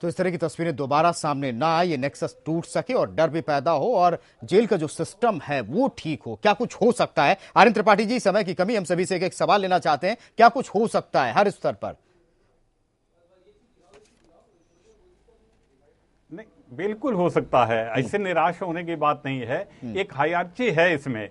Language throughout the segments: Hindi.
तो इस तरह की तस्वीरें दोबारा सामने ना आए, ये नेक्सस टूट सके और डर भी पैदा हो और जेल का जो सिस्टम है वो ठीक हो। क्या कुछ हो सकता है? आर्यन त्रिपाठी जी, समय की कमी, हम सभी से एक सवाल लेना चाहते हैं, क्या कुछ हो सकता है हर स्तर पर? नहीं, बिल्कुल हो सकता है, ऐसे निराश होने की बात नहीं है। एक हायरार्की है इसमें।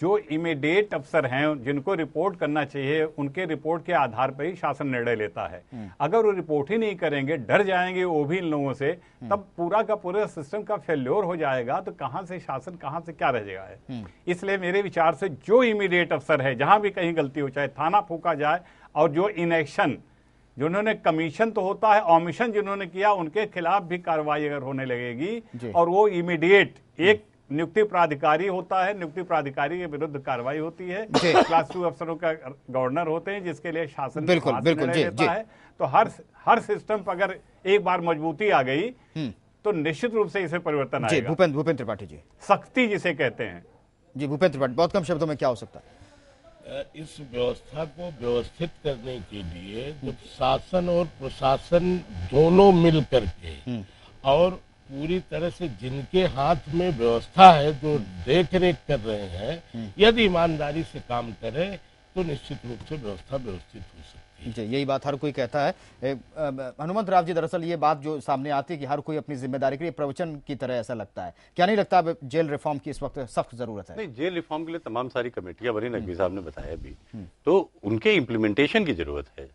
जो इमीडिएट अफसर हैं जिनको रिपोर्ट करना चाहिए, उनके रिपोर्ट के आधार पर ही शासन निर्णय लेता है। अगर वो रिपोर्ट ही नहीं करेंगे, डर जाएंगे वो भी इन लोगों से, तब पूरा का पूरा सिस्टम का फेल्योर हो जाएगा। तो कहां से शासन, कहां से क्या रह जाएगा। इसलिए मेरे विचार से जो इमीडिएट अफसर है, जहां भी कहीं गलती हो, चाहे थाना फूका जाए, और जो इनएक्शन, जिन्होंने कमीशन तो होता है, ऑमिशन जिन्होंने किया, उनके खिलाफ भी कार्रवाई अगर होने लगेगी और वो इमीडिएट, एक नियुक्ति प्राधिकारी होता है, नियुक्ति प्राधिकारी के विरुद्ध कार्रवाई होती है, क्लास 2 अफसरों का गवर्नर होते हैं जिसके लिए शासन बिल्कुल लेता है। तो हर सिस्टम पर अगर एक बार मजबूती आ गई तो निश्चित रूप से इसे परिवर्तन आएगा। भूपेंद्र त्रिपाठी जी, सख्ती जिसे कहते हैं। जी भूपेंद्र त्रिपाठी, बहुत कम शब्दों में क्या हो सकता है? इस व्यवस्था को व्यवस्थित करने के लिए जब शासन और प्रशासन दोनों मिल करके और पूरी तरह से जिनके हाथ में व्यवस्था है, जो देख रेख कर रहे हैं, यदि ईमानदारी से काम करें तो निश्चित रूप से व्यवस्था व्यवस्थित हो सकती है। जी, यही बात हर कोई कहता है। हनुमंत राव जी, दरअसल ये बात जो सामने आती है कि हर कोई अपनी जिम्मेदारी के लिए, प्रवचन की तरह ऐसा लगता है, क्या नहीं लगता अब जेल रिफॉर्म की इस वक्त सख्त जरूरत है? नहीं, जेल रिफॉर्म के लिए तमाम सारी कमेटियां बनी, नकवी साहब ने बताया भी, तो उनके इम्प्लीमेंटेशन की जरूरत है।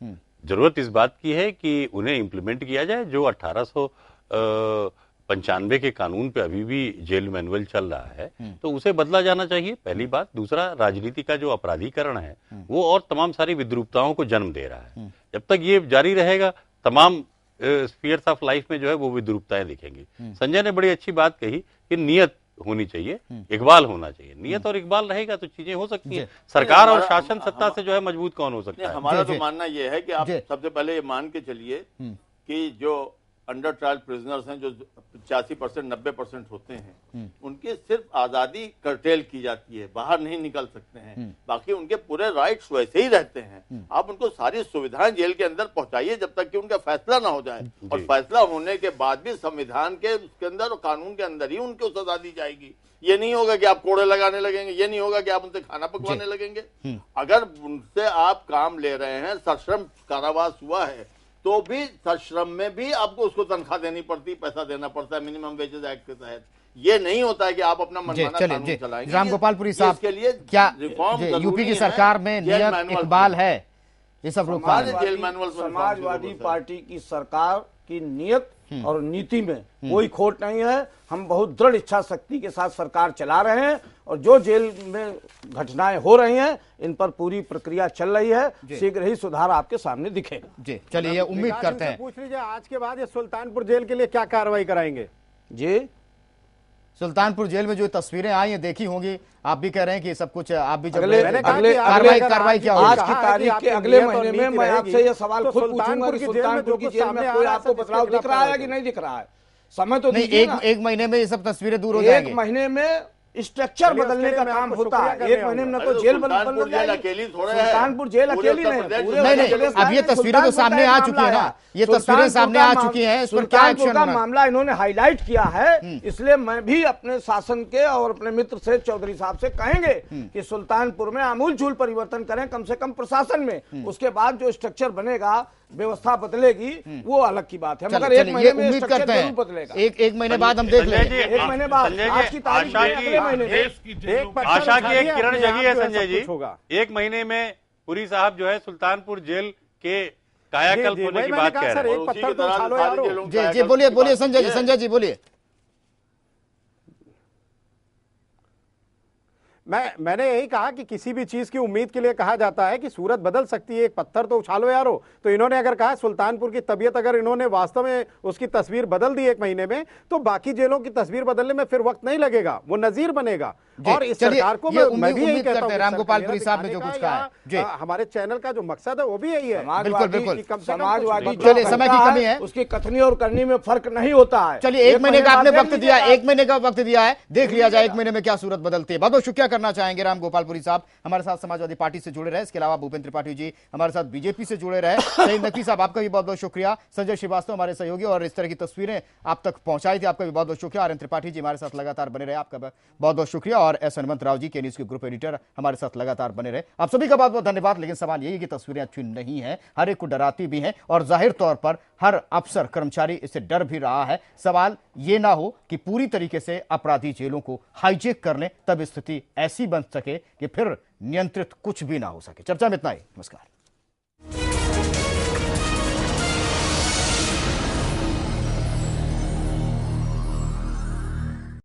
जरूरत इस बात की है कि उन्हें इम्प्लीमेंट किया जाए। जो 1895 के कानून पे अभी भी जेल मैनुअल चल रहा है, तो उसे बदला जाना चाहिए, पहली बात। दूसरा, राजनीति का जो अपराधीकरण है वो और तमाम सारी विद्रूपताओं को जन्म दे रहा है। जब तक ये जारी रहेगा, तमाम स्फीयर्स ऑफ लाइफ में जो है वो विद्रूपताएं दिखेंगी। संजय ने बड़ी अच्छी बात कही कि नियत होनी चाहिए, इकबाल होना चाहिए। नियत और इकबाल रहेगा तो चीजें हो सकती हैं। सरकार और शासन सत्ता से जो है मजबूत कौन हो सकता है? हमारा तो मानना यह है कि आप सबसे पहले ये मान के चलिए कि जो अंडर ट्रायल प्रिजनर्स हैं, जो 85% 90% होते हैं, उनकी सिर्फ आजादी कर्टेल की जाती है, बाहर नहीं निकल सकते हैं। बाकी उनके पूरे राइट्स वैसे ही रहते हैं। आप उनको सारी सुविधाएं जेल के अंदर पहुंचाइए जब तक कि उनका फैसला ना हो जाए, और फैसला होने के बाद भी संविधान के उसके अंदर और कानून के अंदर ही उनको सजा दी जाएगी। ये नहीं होगा कि आप कोड़े लगाने लगेंगे, ये नहीं होगा कि आप उनसे खाना पकवाने लगेंगे। अगर उनसे आप काम ले रहे हैं, सश्रम कारावास हुआ है, तो भी सश्रम में भी आपको उसको तनख्वाह देनी पड़ती, पैसा देना पड़ता है मिनिमम वेजेस एक्ट के तहत। ये नहीं होता है कि आप अपना मनमाना कानून चलाएंगे। राम गोपालपुरी साहब, के लिए क्या यूपी की सरकार में नियत इकबाल है? ये सब लोग समाजवादी पार्टी की सरकार की नियत और नीति में कोई खोट नहीं है। हम बहुत दृढ़ इच्छा शक्ति के साथ सरकार चला रहे हैं, और जो जेल में घटनाएं हो रही हैं, इन पर पूरी प्रक्रिया चल रही है। शीघ्र ही सुधार आपके सामने दिखेगा। जी, चलिए, उम्मीद करते हैं। पूछ लीजिए आज के बाद ये सुल्तानपुर जेल के लिए क्या कार्रवाई कराएंगे? जी, सुल्तानपुर जेल में जो तस्वीरें आई हैं, देखी होंगी, आप भी कह रहे हैं कि सब कुछ आप भी अगले कार्रवाई क्या आज की तारीख के अगले महीने में मैं आपसे ये सवाल खुद पूछूंगा कि सुल्तानपुर की जेल में कोई आपको बदलाव दिख रहा है कि नहीं दिख रहा है? समय तो नहीं, एक महीने में ये सब तस्वीरें दूर हो जाएंगी। एक महीने में स्ट्रक्चर बदलने का काम होता है, एक महीने में न तो जेल सुल्तानपुर जेल अकेली नहीं, अब ये तस्वीरें तो सामने आ चुकी है ना, ये तस्वीरें सामने आ चुकी हैं, इस पर क्या एक्शन का मामला इन्होंने हाईलाइट किया है। इसलिए मैं भी अपने शासन के और अपने मित्र से, चौधरी साहब से कहेंगे कि सुल्तानपुर में आमूलचूल परिवर्तन करें, कम से कम प्रशासन में। उसके बाद जो स्ट्रक्चर बनेगा, व्यवस्था बदलेगी, वो अलग की बात है, मगर एक महीने में उम्मीद करते हैं बदलेगा। एक महीने बाद हम देख लेंगे। एक महीने बाद, आज की तारीख अगले महीने। आशा की एक किरण जगी है संजय जी। एक महीने में पुरी साहब जो है सुल्तानपुर जेल के कायाकल्प होने की बात कह रहे हैं। जी बोलिए संजय जी बोलिए। मैंने यही कहा कि किसी भी चीज की उम्मीद के लिए कहा जाता है कि सूरत बदल सकती है, एक पत्थर तो उछालो यारो। तो इन्होंने अगर कहा सुल्तानपुर की तबीयत, अगर इन्होंने वास्तव में उसकी तस्वीर बदल दी एक महीने में, तो बाकी जेलों की तस्वीर बदलने में फिर वक्त नहीं लगेगा, वो नजीर बनेगा। और इस चलिए, सरकार को ये मैं भी यही उम्मीद कहता करते हूं हैं कि रामगोपालपुरी सरकार साहब ने जो दिखाने कुछ का कहा है जी, हमारे चैनल का जो मकसद है वो भी यही है। बिल्कुल बिल्कुल। कि कम से कम समाजवादी कुछ- जो चलिए, समय की कहता कमी है। उसकी कथनी और करनी में फर्क नहीं होता है। चलिए, एक महीने का आपने बाद वक्त देख दिया, लीजिएगा। एक महीने का वक्त दिया है, देख लिया जाए एक महीने में क्या सूरत बदलती है। बहुत बहुत शुक्रिया करना चाहेंगे रामगोपालपुरी साहब, हमारे साथ समाजवादी पार्टी से जुड़े रहे। इसके अलावा भूपेंद्र त्रिपाठी जी हमारे साथ बीजेपी से जुड़े रहे। सईद नकवी साहब, आपका भी बहुत बहुत शुक्रिया। संजय श्रीवास्तव हमारे सहयोगी और इस तरह की तस्वीरें आप तक पहुंचाई थी, आपका भी बहुत बहुत शुक्रिया। आर्यन त्रिपाठी जी हमारे साथ लगातार बने रहे, आपका बहुत बहुत शुक्रिया। और एस हनुमंत राव जी के न्यूज के ग्रुप एडिटर हमारे साथ लगातार बने रहे, आप सभी का बहुत बहुत धन्यवाद। लेकिन सवाल यही है कि तस्वीरें अच्छी नहीं है, हर एक को डराती भी हैं और जाहिर तौर पर हर अफसर कर्मचारी इससे डर भी रहा है। सवाल ये ना हो कि पूरी तरीके से अपराधी जेलों को हाईजेक कर लें, तब स्थिति ऐसी बन सके कि फिर नियंत्रित कुछ भी ना हो सके। चर्चा में इतना ही, नमस्कार।